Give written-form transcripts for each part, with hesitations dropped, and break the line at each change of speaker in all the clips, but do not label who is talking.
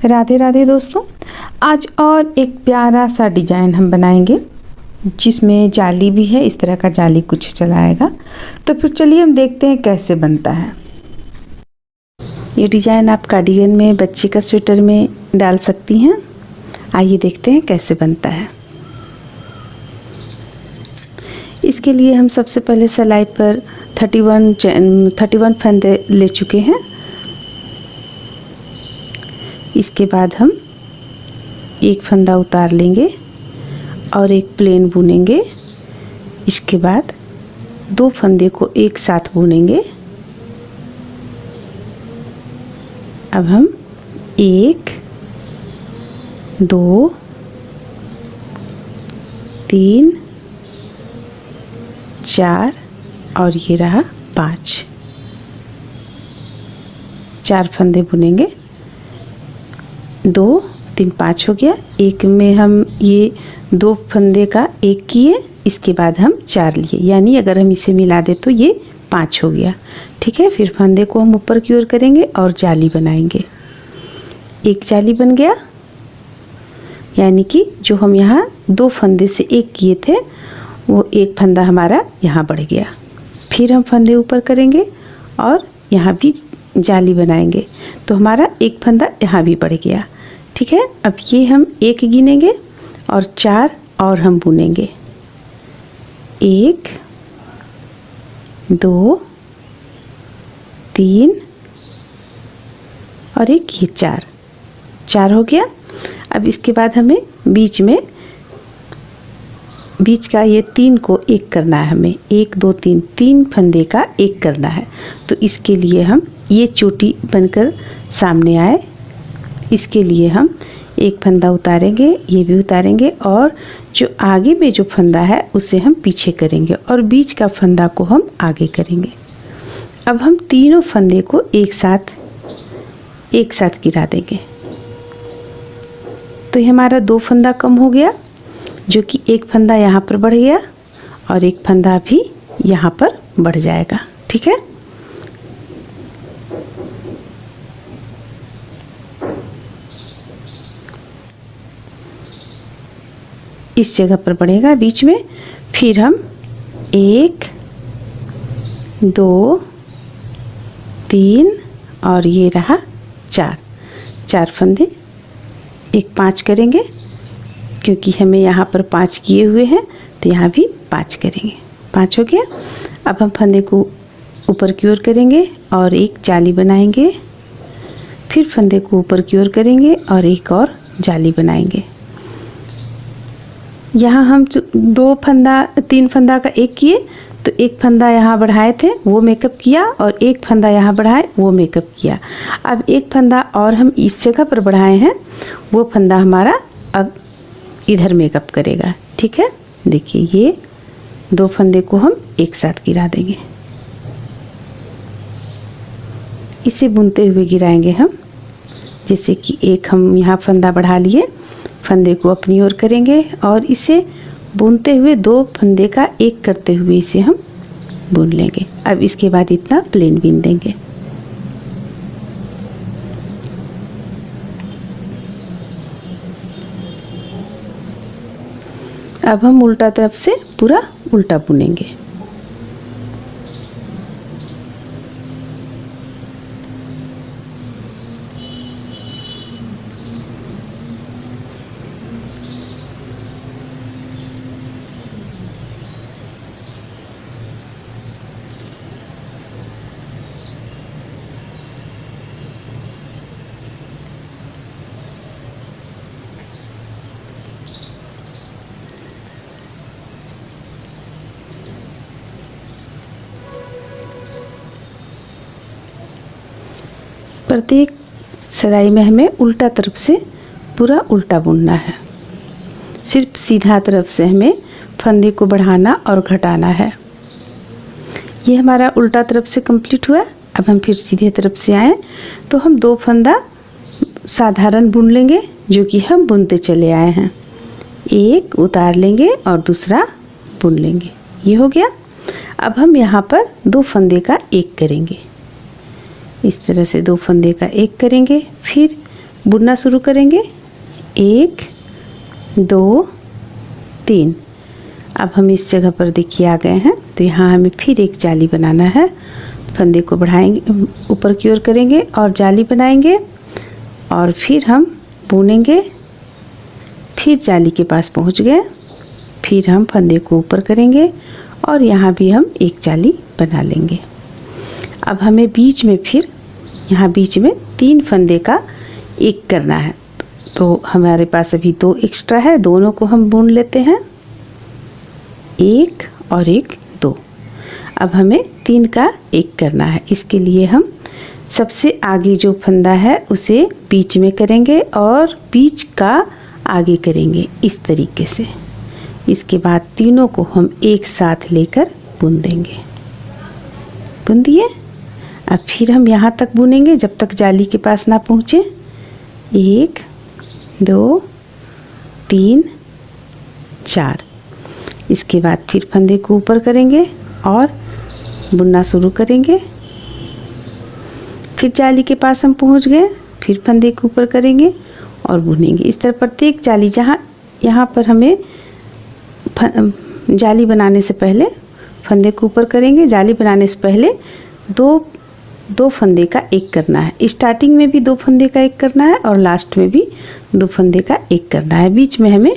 राधे राधे दोस्तों, आज और एक प्यारा सा डिज़ाइन हम बनाएंगे जिसमें जाली भी है। इस तरह का जाली कुछ चलाएगा। तो फिर चलिए हम देखते हैं कैसे बनता है। ये डिज़ाइन आप कार्डिगन में, बच्चे का स्वेटर में डाल सकती हैं। आइए देखते हैं कैसे बनता है। इसके लिए हम सबसे पहले सिलाई पर 31 फंदे ले चुके हैं। इसके बाद हम एक फंदा उतार लेंगे और एक प्लेन बुनेंगे। इसके बाद दो फंदे को एक साथ बुनेंगे। अब हम 1 2 3 4 और ये रहा 5, 4 फंदे बुनेंगे। 2 3 5 हो गया। एक में हम ये 2 फंदे का एक किए, इसके बाद हम 4 लिए, यानी अगर हम इसे मिला दें तो ये 5 हो गया। ठीक है, फिर फंदे को हम ऊपर की ओर करेंगे और जाली बनाएंगे। एक जाली बन गया, यानी कि जो हम यहाँ 2 फंदे से एक किए थे वो एक फंदा हमारा यहाँ बढ़ गया। फिर हम फंदे ऊपर करेंगे और यहाँ भी जाली बनाएंगे, तो हमारा एक फंदा यहाँ भी बढ़ गया। ठीक है, अब ये हम 1 गिनेंगे और 4 और हम बुनेंगे। 1 2 3 और एक ये 4 हो गया। अब इसके बाद हमें बीच का ये 3 को एक करना है। हमें 1 2 3 फंदे का एक करना है। तो इसके लिए हम ये चोटी बनकर सामने आए, इसके लिए हम एक फंदा उतारेंगे, ये भी उतारेंगे और जो आगे में जो फंदा है उसे हम पीछे करेंगे और बीच का फंदा को हम आगे करेंगे। अब हम तीनों फंदे को एक साथ गिरा देंगे। तो ये हमारा 2 फंदा कम हो गया, जो कि एक फंदा यहाँ पर बढ़ गया और एक फंदा भी यहाँ पर बढ़ जाएगा। ठीक है, इस जगह पर बढ़ेगा बीच में। फिर हम 1 2 3 और ये रहा 4 फंदे, एक 5 करेंगे क्योंकि हमें यहाँ पर 5 किए हुए हैं, तो यहाँ भी 5 करेंगे। 5 हो गया। अब हम फंदे को ऊपर की ओर करेंगे और एक जाली बनाएंगे। फिर फंदे को ऊपर की ओर करेंगे और एक और जाली बनाएंगे। यहाँ हम 3 फंदा का एक किए, तो एक फंदा यहाँ बढ़ाए थे वो मेकअप किया और एक फंदा यहाँ बढ़ाए वो मेकअप किया। अब एक फंदा और हम इस जगह पर बढ़ाए हैं, वो फंदा हमारा अब इधर मेकअप करेगा। ठीक है, देखिए ये 2 फंदे को हम एक साथ गिरा देंगे। इसे बुनते हुए गिराएंगे हम, जैसे कि एक हम यहाँ फंदा बढ़ा लिए, फंदे को अपनी ओर करेंगे और इसे बुनते हुए 2 फंदे का एक करते हुए इसे हम बुन लेंगे। अब इसके बाद इतना प्लेन बुन देंगे। अब हम उल्टा तरफ से पूरा उल्टा बुनेंगे। प्रत्येक सिलाई में हमें उल्टा तरफ से पूरा उल्टा बुनना है। सिर्फ सीधा तरफ से हमें फंदे को बढ़ाना और घटाना है। ये हमारा उल्टा तरफ से कंप्लीट हुआ। अब हम फिर सीधे तरफ से आए तो हम 2 फंदा साधारण बुन लेंगे, जो कि हम बुनते चले आए हैं। एक उतार लेंगे और दूसरा बुन लेंगे। ये हो गया। अब हम यहाँ पर 2 फंदे का एक करेंगे। इस तरह से 2 फंदे का एक करेंगे, फिर बुनना शुरू करेंगे। 1 2 3। अब हम इस जगह पर देखिए आ गए हैं, तो यहाँ हमें फिर एक जाली बनाना है। फंदे को बढ़ाएंगे, ऊपर की ओर करेंगे और जाली बनाएंगे और फिर हम बुनेंगे। फिर जाली के पास पहुँच गए, फिर हम फंदे को ऊपर करेंगे और यहाँ भी हम एक जाली बना लेंगे। अब हमें बीच में फिर यहाँ बीच में 3 फंदे का एक करना है, तो हमारे पास अभी 2 एक्स्ट्रा है, दोनों को हम बुन लेते हैं। 1 और 1 2। अब हमें 3 का एक करना है। इसके लिए हम सबसे आगे जो फंदा है उसे बीच में करेंगे और बीच का आगे करेंगे इस तरीके से। इसके बाद तीनों को हम एक साथ लेकर बुन देंगे। बुन दिए। अब फिर हम यहाँ तक बुनेंगे जब तक जाली के पास ना पहुँचे। 1 2 3 4। इसके बाद फिर फंदे को ऊपर करेंगे और बुनना शुरू करेंगे। फिर जाली के पास हम पहुँच गए, फिर फंदे को ऊपर करेंगे और बुनेंगे। इस तरह प्रत्येक जाली, जहाँ यहाँ पर हमें जाली बनाने से पहले फंदे को ऊपर करेंगे, जाली बनाने से पहले दो फंदे का एक करना है। स्टार्टिंग में भी 2 फंदे का एक करना है और लास्ट में भी 2 फंदे का एक करना है। बीच में हमें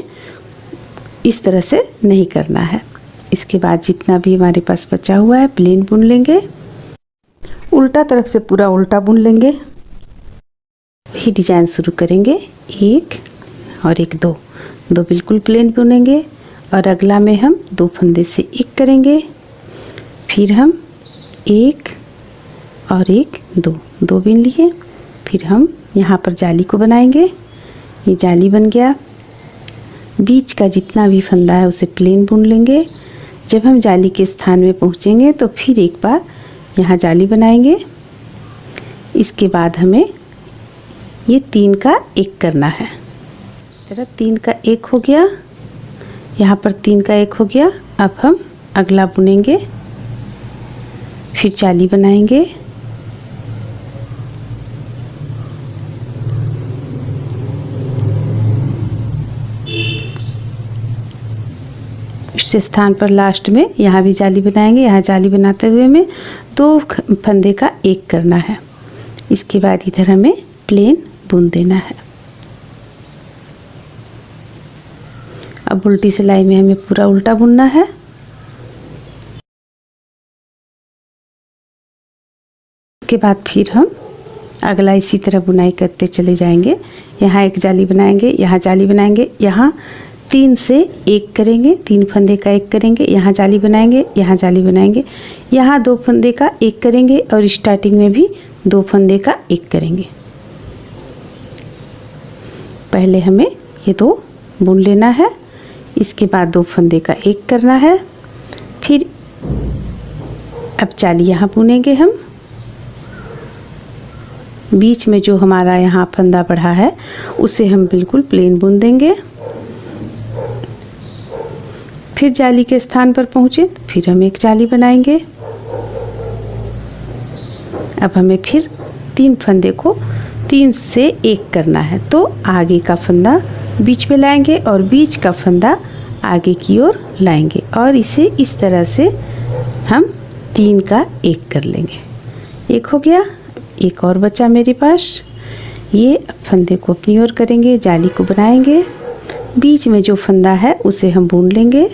इस तरह से नहीं करना है। इसके बाद जितना भी हमारे पास बचा हुआ है प्लेन बुन लेंगे। उल्टा तरफ से पूरा उल्टा बुन लेंगे। ही डिजाइन शुरू करेंगे। 1 और 1 2 बिल्कुल प्लेन बुनेंगे और अगला में हम 2 फंदे से एक करेंगे। फिर हम 1 और 1 2 बीन लिए। फिर हम यहाँ पर जाली को बनाएंगे। ये जाली बन गया। बीच का जितना भी फंदा है उसे प्लेन बुन लेंगे। जब हम जाली के स्थान में पहुँचेंगे तो फिर एक बार यहाँ जाली बनाएंगे। इसके बाद हमें ये 3 का एक करना है। तेरा 3 का एक हो गया, यहाँ पर 3 का एक हो गया। अब हम अगला बुनेंगे, फिर जाली बनाएंगे। इस स्थान पर लास्ट में यहाँ भी जाली बनाएंगे। यहाँ जाली बनाते हुए में 2 फंदे का एक करना है। इसके बाद इधर हमें प्लेन बुन देना है। अब उल्टी सिलाई में हमें पूरा उल्टा बुनना है। इसके बाद फिर हम अगला इसी तरह बुनाई करते चले जाएंगे। यहाँ एक जाली बनाएंगे, यहाँ जाली बनाएंगे, यहाँ 3 से एक करेंगे, 3 फंदे का एक करेंगे, यहाँ जाली बनाएंगे, यहाँ जाली बनाएंगे, यहाँ 2 फंदे का एक करेंगे और स्टार्टिंग में भी 2 फंदे का एक करेंगे। पहले हमें ये 2 बुन लेना है। इसके बाद 2 फंदे का एक करना है। फिर अब जाली यहाँ बुनेंगे हम। बीच में जो हमारा यहाँ फंदा बढ़ा है उसे हम बिल्कुल प्लेन बुन देंगे। फिर जाली के स्थान पर पहुँचे तो फिर हम एक जाली बनाएंगे। अब हमें फिर 3 फंदे को 3 से एक करना है, तो आगे का फंदा बीच में लाएंगे और बीच का फंदा आगे की ओर लाएंगे और इसे इस तरह से हम 3 का एक कर लेंगे। एक हो गया, एक और बचा मेरे पास। ये फंदे को अपनी ओर करेंगे, जाली को बनाएंगे। बीच में जो फंदा है उसे हम बुन लेंगे।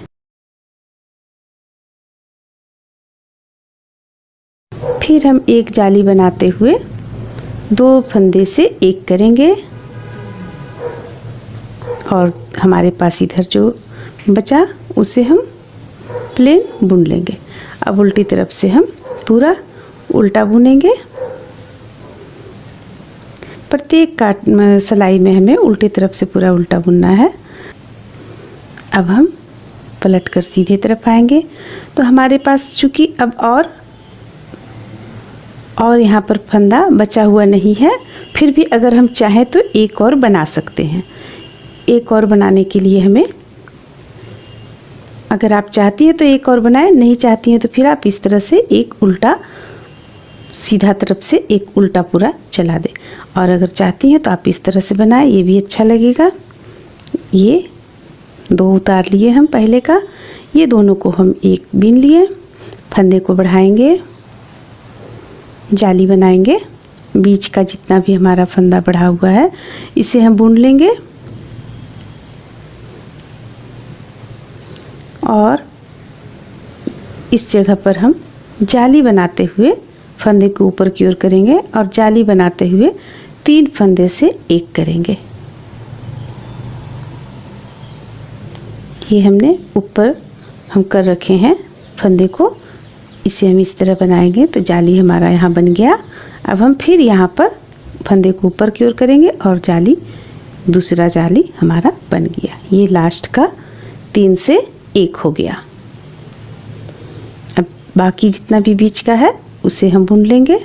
फिर हम एक जाली बनाते हुए 2 फंदे से एक करेंगे और हमारे पास इधर जो बचा उसे हम प्लेन बुन लेंगे। अब उल्टी तरफ से हम पूरा उल्टा बुनेंगे। प्रत्येक सिलाई में हमें उल्टी तरफ से पूरा उल्टा बुनना है। अब हम पलट कर सीधे तरफ आएंगे तो हमारे पास चूँकि अब और यहाँ पर फंदा बचा हुआ नहीं है, फिर भी अगर हम चाहें तो एक और बना सकते हैं। एक और बनाने के लिए हमें, अगर आप चाहती हैं तो एक और बनाएं, नहीं चाहती हैं तो फिर आप इस तरह से एक उल्टा सीधा तरफ से एक उल्टा पूरा चला दें। और अगर चाहती हैं तो आप इस तरह से बनाएं, ये भी अच्छा लगेगा। ये 2 उतार लिए हम पहले का, ये दोनों को हम एक बीन लिए, फंदे को बढ़ाएंगे, जाली बनाएंगे। बीच का जितना भी हमारा फंदा बढ़ा हुआ है इसे हम बुन लेंगे और इस जगह पर हम जाली बनाते हुए फंदे को ऊपर की ओर करेंगे और जाली बनाते हुए 3 फंदे से एक करेंगे। ये हमने ऊपर हम कर रखे हैं फंदे को, इसे हम इस तरह बनाएंगे तो जाली हमारा यहाँ बन गया। अब हम फिर यहाँ पर फंदे को ऊपर की ओर करेंगे और जाली, दूसरा जाली हमारा बन गया। ये लास्ट का 3 से 1 हो गया। अब बाकी जितना भी बीच का है उसे हम बुन लेंगे।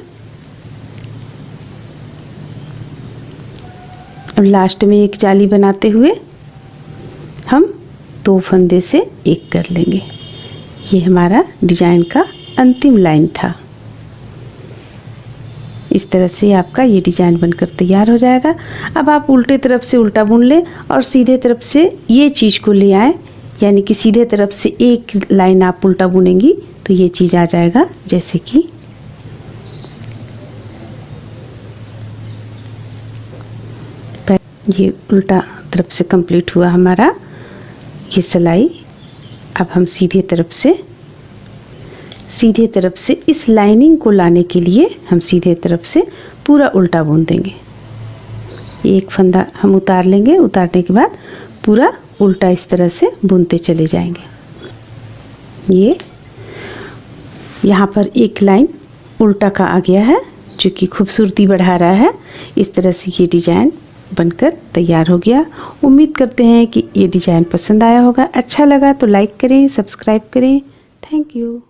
अब लास्ट में एक जाली बनाते हुए हम 2 फंदे से एक कर लेंगे। ये हमारा डिजाइन का अंतिम लाइन था। इस तरह से आपका ये डिजाइन बनकर तैयार हो जाएगा। अब आप उल्टे तरफ से उल्टा बुन लें और सीधे तरफ से ये चीज़ को ले आएँ, यानी कि सीधे तरफ से एक लाइन आप उल्टा बुनेंगी तो ये चीज़ आ जाएगा। जैसे कि ये उल्टा तरफ से कंप्लीट हुआ हमारा ये सिलाई। अब हम सीधे तरफ से इस लाइनिंग को लाने के लिए हम सीधे तरफ से पूरा उल्टा बुन देंगे। एक फंदा हम उतार लेंगे, उतारने के बाद पूरा उल्टा इस तरह से बुनते चले जाएंगे। ये यहाँ पर एक लाइन उल्टा का आ गया है जो कि खूबसूरती बढ़ा रहा है। इस तरह से ये डिजाइन बनकर तैयार हो गया। उम्मीद करते हैं कि ये डिजाइन पसंद आया होगा। अच्छा लगा तो लाइक करें, सब्सक्राइब करें। Thank you.